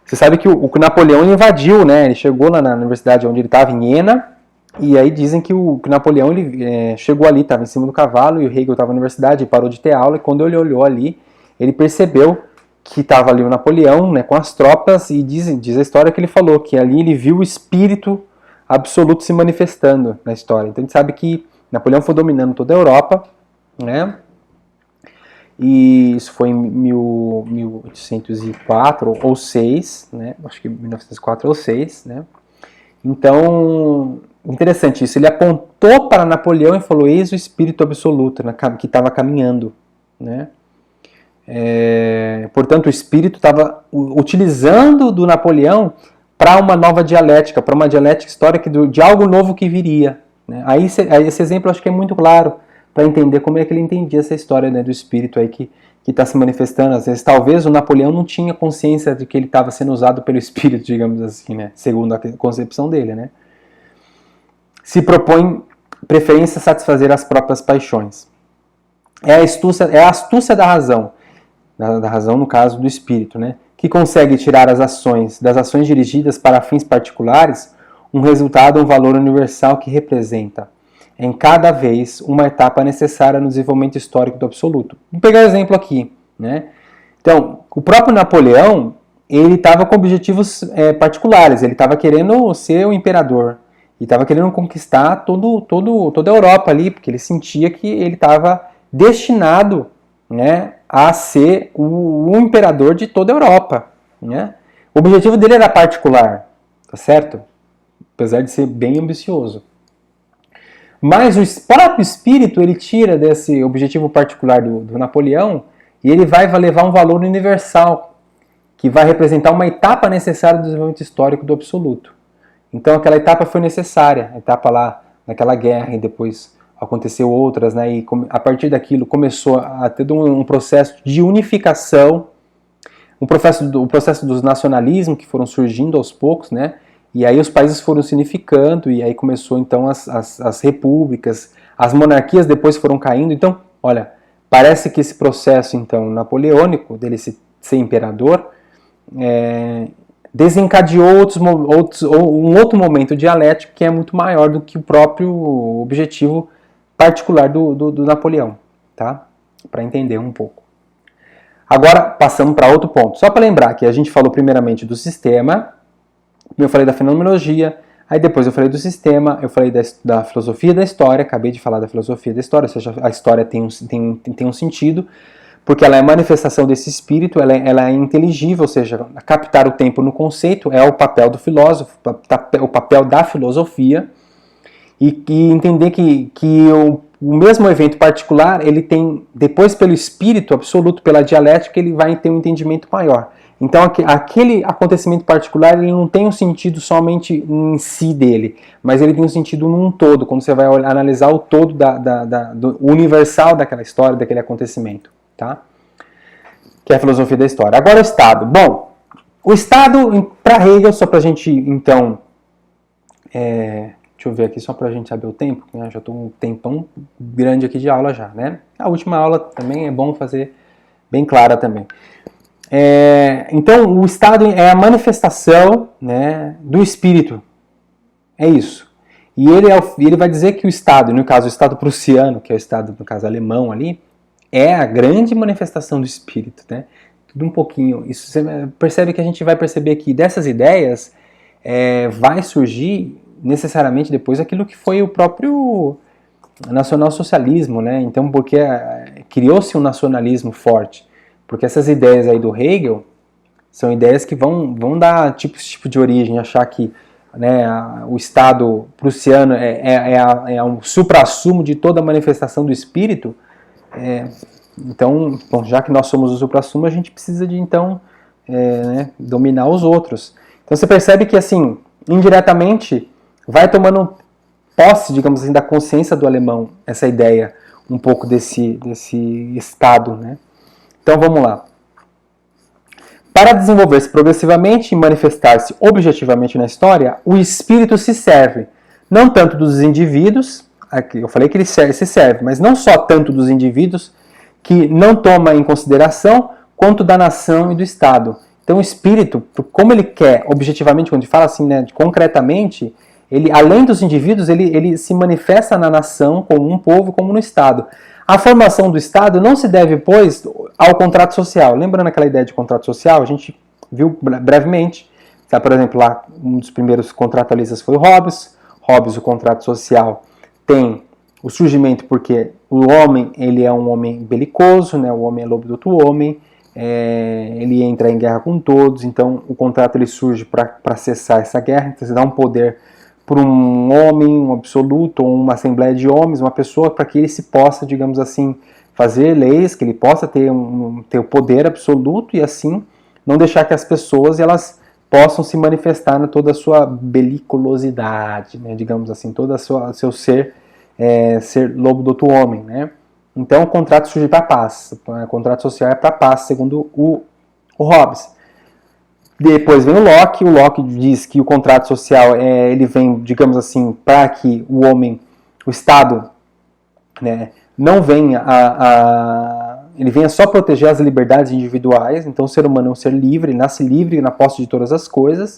você sabe que o Napoleão invadiu, né? Ele chegou lá na universidade onde ele estava, em Iena, e aí dizem que o Napoleão ele chegou ali, estava em cima do cavalo, e o Hegel estava na universidade, parou de ter aula, e quando ele olhou ali, ele percebeu que estava ali o Napoleão, né, com as tropas, e diz a história que ele falou, que ali ele viu o espírito absoluto se manifestando na história. Então a gente sabe que Napoleão foi dominando toda a Europa, né, e isso foi em 1804 ou 6, né, acho que 1904 ou 6, né. Então, interessante isso, ele apontou para Napoleão e falou, eis o espírito absoluto, que estava caminhando, né? Portanto, o espírito estava utilizando do Napoleão para uma nova dialética, para uma dialética histórica de algo novo que viria, né? Aí esse exemplo acho que é muito claro para entender como é que ele entendia essa história, né, do espírito aí que está se manifestando. Às vezes, talvez o Napoleão não tinha consciência de que ele estava sendo usado pelo espírito, digamos assim, né, segundo a concepção dele, né? Se propõe preferência a satisfazer as próprias paixões. É a astúcia da razão no caso do espírito, né, que consegue tirar das ações dirigidas para fins particulares, um resultado, um valor universal que representa, em cada vez, uma etapa necessária no desenvolvimento histórico do absoluto. Vou pegar um exemplo aqui, né? Então, o próprio Napoleão, ele estava com objetivos particulares, ele estava querendo ser o imperador, e estava querendo conquistar toda a Europa ali, porque ele sentia que ele estava destinado, né, a ser o imperador de toda a Europa, né? O objetivo dele era particular. tá certo? Apesar de ser bem ambicioso. Mas o próprio espírito, ele tira desse objetivo particular do Napoleão e ele vai levar um valor universal, que vai representar uma etapa necessária do desenvolvimento histórico do absoluto. Então aquela etapa foi necessária, a etapa lá naquela guerra, e depois aconteceu outras, né? E a partir daquilo começou a ter um processo de unificação, o processo dos nacionalismos que foram surgindo aos poucos, né? E aí os países foram se unificando, e aí começou então as repúblicas, as monarquias depois foram caindo. Então, olha, parece que esse processo então napoleônico, dele ser imperador, desencadeou um outro momento dialético que é muito maior do que o próprio objetivo particular do Napoleão, tá? Para entender um pouco. Agora, passamos para outro ponto. Só para lembrar que a gente falou primeiramente do sistema, eu falei da fenomenologia, aí depois eu falei do sistema, eu falei da filosofia da história, acabei de falar da filosofia da história, ou seja, a história tem um sentido, porque ela é manifestação desse espírito, ela é inteligível, ou seja, captar o tempo no conceito é o papel do filósofo, o papel da filosofia, e entender que o mesmo evento particular, ele tem, depois pelo espírito absoluto, pela dialética, ele vai ter um entendimento maior. Então aquele acontecimento particular, ele não tem um sentido somente em si dele, mas ele tem um sentido num todo, quando você vai analisar o todo do universal daquela história, daquele acontecimento. Tá? Que é a filosofia da história. Agora o Estado. Bom, o Estado, para Hegel, só para a gente, então, deixa eu ver aqui, só para a gente saber o tempo, né? Já estou um tempão grande aqui de aula já, né? A última aula também é bom fazer bem clara também. Então, o Estado é a manifestação, né, do espírito. É isso. E ele vai dizer que o Estado, no caso o Estado prussiano, que é o Estado, no caso alemão ali, é a grande manifestação do espírito, né? Tudo um pouquinho. Isso você percebe que a gente vai perceber que dessas ideias vai surgir necessariamente depois aquilo que foi o próprio nacionalsocialismo, né? Então, porque criou-se um nacionalismo forte. Porque essas ideias aí do Hegel são ideias que vão dar esse tipo de origem, achar que, né, o Estado prussiano é um suprassumo de toda a manifestação do espírito. Então, bom, já que nós somos o suprassumo, a gente precisa de, então, né, dominar os outros. Então você percebe que, assim, indiretamente, vai tomando posse, digamos assim, da consciência do alemão, essa ideia, um pouco desse Estado, né? Então vamos lá. Para desenvolver-se progressivamente e manifestar-se objetivamente na história, o espírito se serve, não tanto dos indivíduos, aqui eu falei que ele se serve, mas não só tanto dos indivíduos, que não toma em consideração, quanto da nação e do Estado. Então o espírito, como ele quer objetivamente, quando a gente fala assim, né, concretamente, ele, além dos indivíduos, ele se manifesta na nação, como um povo, como no Estado. A formação do Estado não se deve, pois, ao contrato social. Lembrando aquela ideia de contrato social, a gente viu brevemente, tá, por exemplo, lá um dos primeiros contratualistas foi o Hobbes. Hobbes, o contrato social, tem o surgimento porque o homem, ele é um homem belicoso, né? O homem é lobo do outro homem, ele entra em guerra com todos, então o contrato ele surge para cessar essa guerra, então você dá um poder para um homem, um absoluto, ou uma assembleia de homens, uma pessoa, para que ele se possa, digamos assim, fazer leis, que ele possa ter o poder absoluto e assim não deixar que as pessoas elas possam se manifestar na toda a sua beliculosidade, né, digamos assim, todo o seu ser lobo do outro homem, né? Então o contrato surge para a paz, o contrato social é para a paz, segundo o Hobbes. Depois vem o Locke diz que o contrato social ele vem, digamos assim, para que o homem, o Estado, né, não venha ele venha só proteger as liberdades individuais, então o ser humano é um ser livre, ele nasce livre na posse de todas as coisas,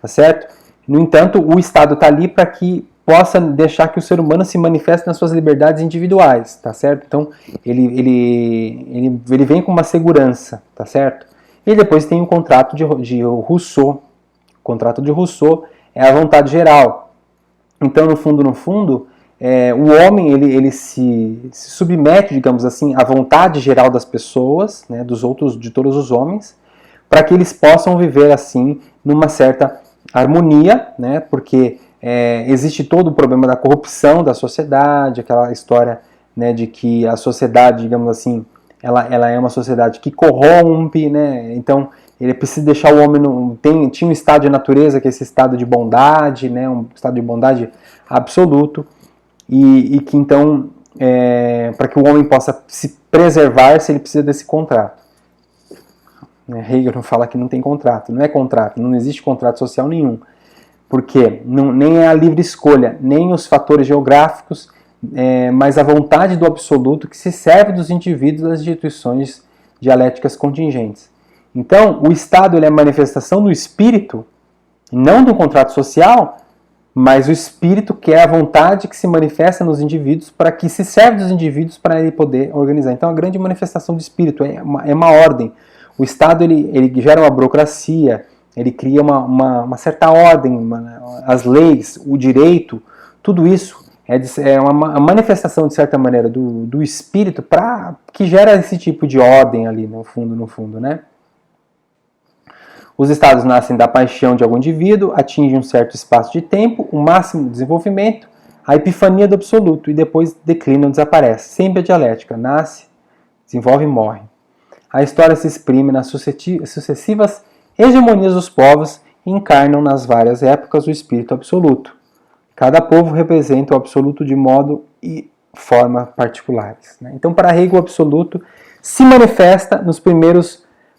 tá certo? No entanto, o Estado está ali para que possa deixar que o ser humano se manifeste nas suas liberdades individuais, tá certo? Então, ele vem com uma segurança, tá certo? E depois tem o contrato de Rousseau. O contrato de Rousseau é a vontade geral. Então, no fundo, o homem ele se submete, digamos assim, à vontade geral das pessoas, né, de todos os homens, para que eles possam viver assim numa certa harmonia, né, porque existe todo o problema da corrupção da sociedade, aquela história, né, de que a sociedade, digamos assim, ela é uma sociedade que corrompe, né, então ele precisa deixar o homem, tinha um estado de natureza que é esse estado de bondade, né, um estado de bondade absoluto, e que então, para que o homem possa se preservar-se, ele precisa desse contrato. Hegel não fala que não tem contrato, não é contrato, não existe contrato social nenhum. Porque nem é a livre escolha, nem os fatores geográficos, mas a vontade do absoluto que se serve dos indivíduos das instituições dialéticas contingentes. Então, o Estado ele é a manifestação do espírito, não do contrato social, mas o espírito que é a vontade que se manifesta nos indivíduos para que se serve dos indivíduos para ele poder organizar. Então, a grande manifestação do espírito é uma ordem. O Estado ele gera uma burocracia, ele cria uma certa ordem, as leis, o direito, tudo isso é uma manifestação, de certa maneira, do espírito que gera esse tipo de ordem ali, no fundo, né? Os estados nascem da paixão de algum indivíduo, atingem um certo espaço de tempo, o máximo desenvolvimento, a epifania do absoluto, e depois declinam, desaparece. Sempre a dialética, nasce, desenvolve e morre. A história se exprime nas sucessivas hegemonias dos povos e encarnam nas várias épocas o espírito absoluto. Cada povo representa o absoluto de modo e forma particulares. Então, para Hegel, o absoluto se manifesta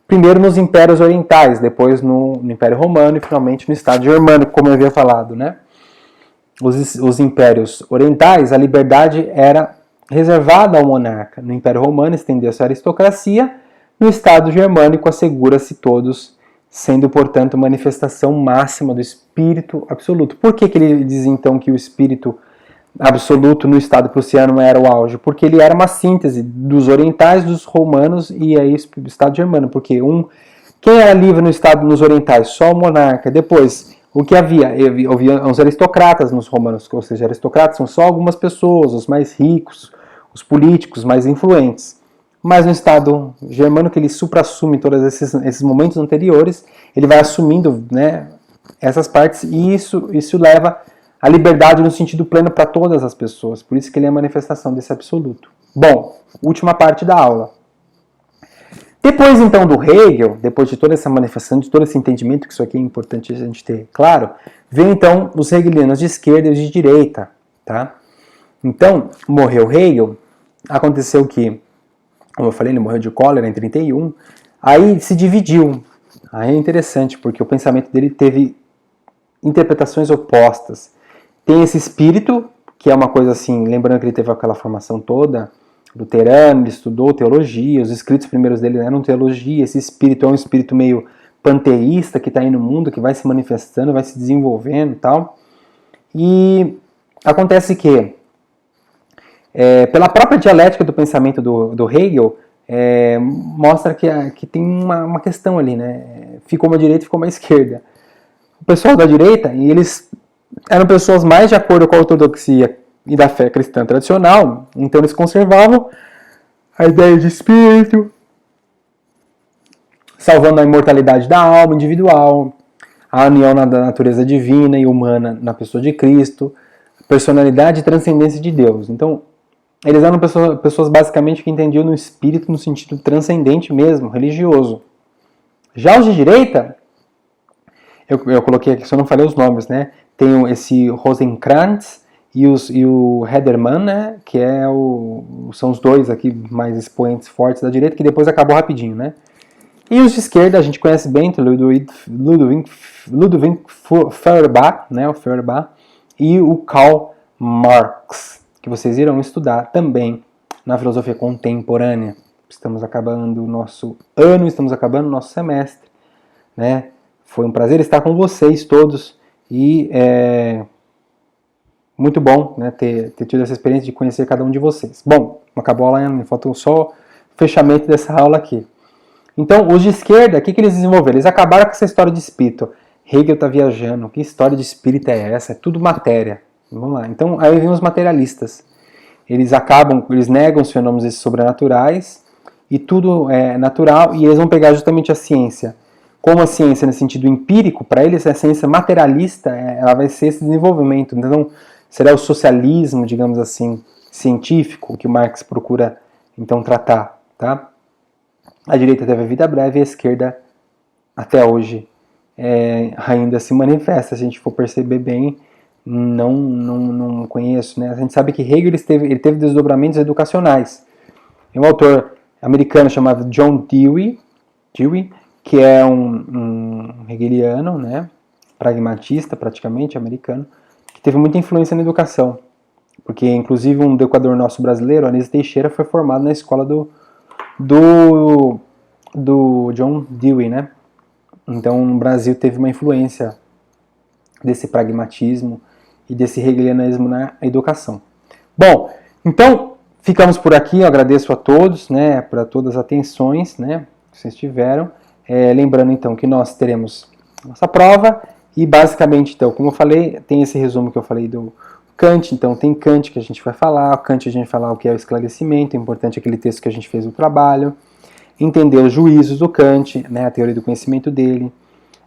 primeiro nos impérios orientais, depois no Império Romano e finalmente no Estado Germânico, como eu havia falado. Os impérios orientais, a liberdade era reservada ao monarca. No Império Romano estendeu-se a aristocracia, no Estado Germânico assegura-se todos, sendo, portanto, manifestação máxima do espírito absoluto. Por que ele diz, então, que o espírito absoluto no Estado prussiano era o auge? Porque ele era uma síntese dos orientais, dos romanos e aí o Estado germânico. Porque quem era livre nos orientais? Só o monarca. Depois, o que havia? Havia os aristocratas nos romanos, ou seja, aristocratas são só algumas pessoas, os mais ricos, os políticos mais influentes. Mas no Estado germânico ele supra-assume todos esses momentos anteriores, ele vai assumindo, né, essas partes, e isso leva à liberdade no sentido pleno para todas as pessoas. Por isso que ele é a manifestação desse absoluto. Bom, última parte da aula. Depois então do Hegel, depois de toda essa manifestação, de todo esse entendimento, que isso aqui é importante a gente ter claro, vem então os hegelianos de esquerda e os de direita. Tá? Então, morreu Hegel, aconteceu que, como eu falei, ele morreu de cólera em 31, aí se dividiu. Aí é interessante, porque o pensamento dele teve interpretações opostas. Tem esse espírito, que é uma coisa assim, lembrando que ele teve aquela formação toda luterana, ele estudou teologia, os escritos primeiros dele eram teologia, esse espírito é um espírito meio panteísta, que está aí no mundo, que vai se manifestando, vai se desenvolvendo e tal. E acontece que, pela própria dialética do pensamento do Hegel, mostra que tem uma questão ali, né? Ficou uma direita e ficou uma esquerda. O pessoal da direita, e eles eram pessoas mais de acordo com a ortodoxia e da fé cristã tradicional, então eles conservavam a ideia de espírito, salvando a imortalidade da alma individual, a união da natureza divina e humana na pessoa de Cristo, personalidade e transcendência de Deus. Então, eles eram pessoas basicamente que entendiam no espírito no sentido transcendente mesmo, religioso. Já os de direita, eu coloquei aqui, só não falei os nomes, né? Tem esse Rosenkrantz e o Hederman, né? Que são os dois aqui mais expoentes fortes da direita, que depois acabou rapidinho, né? E os de esquerda, a gente conhece bem, Ludwig Feuerbach, né? O Feuerbach, e o Karl Marx, que vocês irão estudar também na filosofia contemporânea. Estamos acabando o nosso ano, estamos acabando o nosso semestre, né? Foi um prazer estar com vocês todos e muito bom, né, ter tido essa experiência de conhecer cada um de vocês. Bom, acabou a aula, faltou só o fechamento dessa aula aqui. Então, os de esquerda, o que eles desenvolveram? Eles acabaram com essa história de espírito. Hegel está viajando, que história de espírito é essa? É tudo matéria. Vamos lá. Então, aí vem os materialistas. Eles negam os fenômenos sobrenaturais e tudo é natural, e eles vão pegar justamente a ciência como a ciência no sentido empírico, para eles a ciência materialista, ela vai ser esse desenvolvimento. Então, será o socialismo, digamos assim, científico, que o Marx procura, então, tratar. Tá? A direita teve a vida breve e a esquerda, até hoje, ainda se manifesta. Se a gente for perceber bem, não conheço. Né? A gente sabe que Hegel ele teve desdobramentos educacionais. Tem um autor americano chamado John Dewey, que é um hegeliano, né, pragmatista praticamente, americano, que teve muita influência na educação. Porque, inclusive, um educador nosso brasileiro, Anísio Teixeira, foi formado na escola do John Dewey, né? Então, o Brasil teve uma influência desse pragmatismo e desse hegelianismo na educação. Bom, então, ficamos por aqui. Eu agradeço a todos, né, para todas as atenções, né, que vocês tiveram. Lembrando, então, que nós teremos nossa prova e, basicamente, então, como eu falei, tem esse resumo que eu falei do Kant. Então, tem Kant que a gente vai falar. Kant a gente vai falar o que é o esclarecimento. É importante aquele texto que a gente fez o trabalho. Entender os juízos do Kant, né, a teoria do conhecimento dele.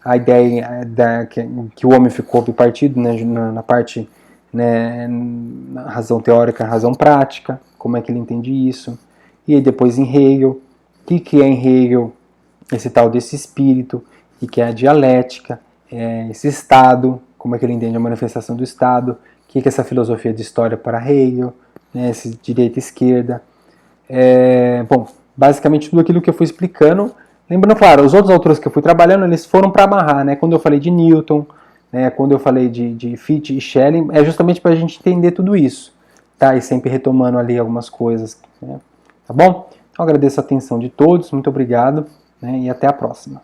A ideia que o homem ficou bipartido, né, na parte, né, na razão teórica, razão prática, como é que ele entende isso. E aí depois em Hegel, o que é em Hegel esse tal desse espírito, e que é a dialética, esse estado, como é que ele entende a manifestação do estado, o que é essa filosofia de história para Hegel, né, esse direita e esquerda. Bom, basicamente tudo aquilo que eu fui explicando. Lembrando, claro, os outros autores que eu fui trabalhando, eles foram para amarrar, né? Quando eu falei de Newton, né, quando eu falei de Fichte e Schelling, é justamente para a gente entender tudo isso, tá? E sempre retomando ali algumas coisas, né? Tá bom? Então agradeço a atenção de todos, muito obrigado, né? E até a próxima.